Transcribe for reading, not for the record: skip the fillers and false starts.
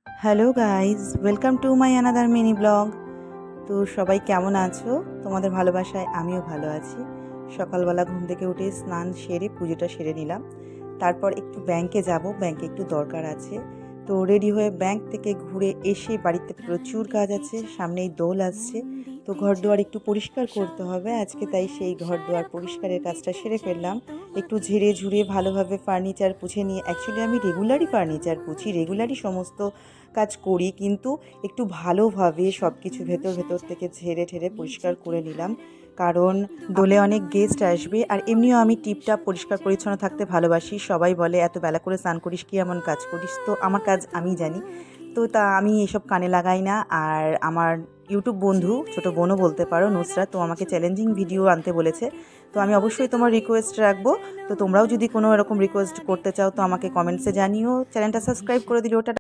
Hello guys, welcome to my another mini blog. তো সবাই কেমন আছো? তোমাদের ভালোবাসায় আমিও ভালো আছি। সকালবেলা ঘুম থেকে উঠে স্নান সেরে পুজোটা সেরে নিলাম। তারপর একটু ব্যাংকে যাব, ব্যাংকে একটু দরকার আছে। তো রেডি হয়ে ব্যাংক থেকে ঘুরে এসে বাড়িতে প্রচুর কাজ আছে, সামনেই দোল আসছে। তো ঘর দুয়ার একটু পরিষ্কার করতে হবে আজকে, তাই সেই ঘর দুয়ার পরিষ্কারের কাজটা সেরে ফেললাম। একটু ঝেড়ে ঝুড়ে ভালোভাবে ফার্নিচার পুছে নিয়ে, অ্যাকচুয়ালি আমি রেগুলারই ফার্নিচার পুছি, রেগুলারই সমস্ত কাজ করি, কিন্তু একটু ভালোভাবে সব কিছু ভেতর ভেতর থেকে ঝেড়ে ঠেড়ে পরিষ্কার করে নিলাম। কারণ দোলে অনেক গেস্ট আসবে, আর এমনিও আমি টিপটাপ পরিষ্কার পরিচ্ছন্ন থাকতে ভালোবাসি। সবাই বলে এত বেলা করে স্নান করিস, কি এমন কাজ করিস? তো আমার কাজ আমি জানি, তো তা আমি এসব কানে লাগাই না। আর আমার ইউটিউব বন্ধু, ছোটো বোনও বলতে পারো, নুসরাত, তো আমাকে চ্যালেঞ্জিং ভিডিও আনতে বলেছে। তো আমি অবশ্যই তোমার রিকোয়েস্ট রাখবো। তো তোমরাও যদি কোনো এরকম রিকোয়েস্ট করতে চাও তো আমাকে কমেন্টসে জানিও। চ্যানেলটা সাবস্ক্রাইব করে দিও। ওটা